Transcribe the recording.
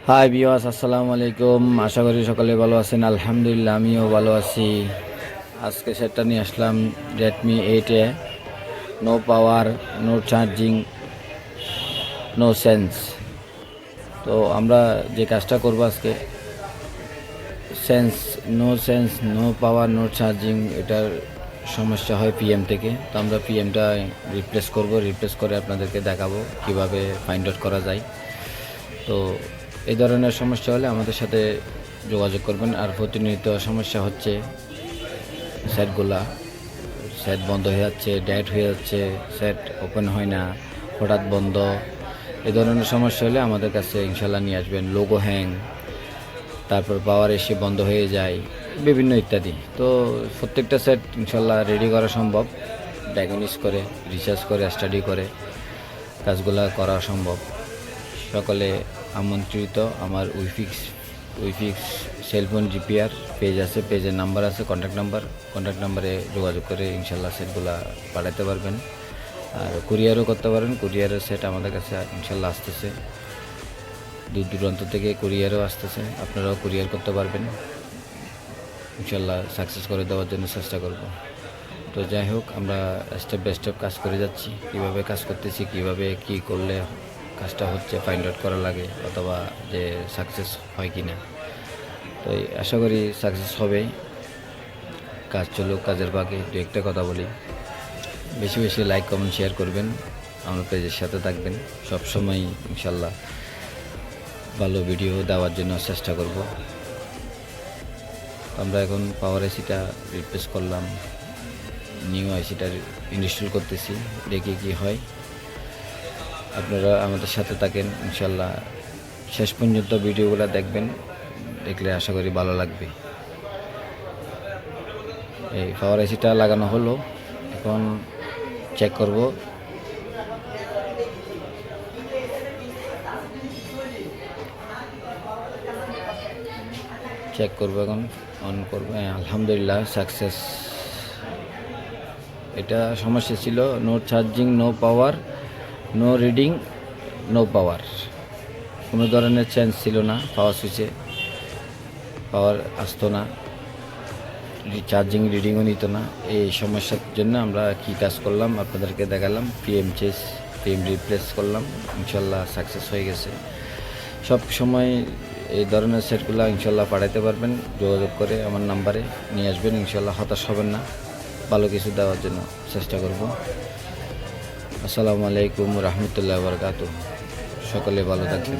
High বিয়াস, আসসালামু আলাইকুম। আশা করি সকলে ভালো আছেন। আলহামদুলিল্লাহ আমিও ভালো আছি। আজকে সেটটা নিয়ে আসলাম Redmi 8 no power, no charging, no sense. তো আমরা যে কাজটা করব আজকে, sense, no power, no charging, এটার সমস্যা হয় পিএম থেকে। তো আমরা পিএমটা রিপ্লেস করে আপনাদেরকে দেখাবো কিভাবে ফাইন্ড আউট করা যায়। তো এই ধরনের সমস্যা হলে আমাদের সাথে যোগাযোগ করবেন। আর প্রতিনিয়ত সমস্যা হচ্ছে সেট বন্ধ হয়ে যাচ্ছে, ডেড হয়ে যাচ্ছে, সেট ওপেন হয় না, হঠাৎ বন্ধ। এই ধরনের সমস্যা হলে আমাদের কাছে ইনশাল্লাহ নিয়ে আসবেন। লোগো হ্যাং, তারপর পাওয়ার এসে বন্ধ হয়ে যায়, বিভিন্ন ইত্যাদি। তো প্রত্যেকটা সেট ইনশাল্লাহ রেডি করা সম্ভব। ডায়াগনিস করে, রিসার্চ করে, স্টাডি করে কাজগুলো করা সম্ভব। সকলে আমন্ত্রিত। আমার উইফিক্স সেলফোন রিপেয়ার পেজ আছে, পেজের নাম্বার আছে, কন্ট্যাক্ট নাম্বারে যোগাযোগ করে ইনশাল্লাহ সেটগুলো পাঠাতে পারবেন। আর কুরিয়ারও করতে পারেন। কুরিয়ারের সেট আমাদের কাছে ইনশাল্লাহ আসতেছে, দূর দূরান্ত থেকে কুরিয়ারও আসতেছে। আপনারাও কুরিয়ার করতে পারবেন। ইনশাল্লাহ সাকসেস করে দেওয়ার জন্য চেষ্টা করব। তো যাই হোক, আমরা স্টেপ বাই স্টেপ কাজ করে যাচ্ছি। কীভাবে কাজ করতেছি, কীভাবে কী করলে কাজটা হচ্ছে ফাইন্ড আউট করা লাগে, অথবা যে সাকসেস হয় কি না। তো আশা করি সাকসেস হবেই। কাজ চলুক, কাজের বাকি দু একটা কথা বলি। বেশি বেশি লাইক, কমেন্ট, শেয়ার করবেন। আমার পেজের সাথে থাকবেন। সবসময় ইনশাল্লাহ ভালো ভিডিও দেওয়ার জন্য চেষ্টা করব। আমরা এখন পাওয়ার এসিটা রিপ্লেস করলাম, নিউ আইসিটা ইনস্টল করতেছি, দেখি কি হয়। আপনারা আমাদের সাথে থাকেন ইনশাল্লাহ। শেষ পর্যন্ত ভিডিওগুলো দেখবেন, দেখলে আশা করি ভালো লাগবে। এই পাওয়ার এসিটা লাগানো হলো, এখন চেক করব। এখন অন করবো। আলহামদুলিল্লাহ সাকসেস। এটা সমস্যা ছিল no charging, no power, no reading, no power. কোনো ধরনের চেঞ্জ ছিল না। পাওয়ার সুইচে পাওয়ার আসতো না, চার্জিং রিডিংও নিত না। এই সমস্যার জন্য আমরা কি কাজ করলাম আপনাদেরকে দেখালাম। পিএম রিপ্লেস করলাম, ইনশাল্লাহ সাকসেস হয়ে গেছে। সব সময় এই ধরনের সেটগুলো ইনশাল্লাহ পাঠাতে পারবেন। যোগাযোগ করে আমার নাম্বারে নিয়ে আসবেন। ইনশাল্লাহ হতাশ হবেন না, ভালো কিছু দেওয়ার জন্য চেষ্টা করব। আসসালামু আলাইকুম রহমতুল্লাহ বারকাতুহু। সকলে ভালো থাকবেন।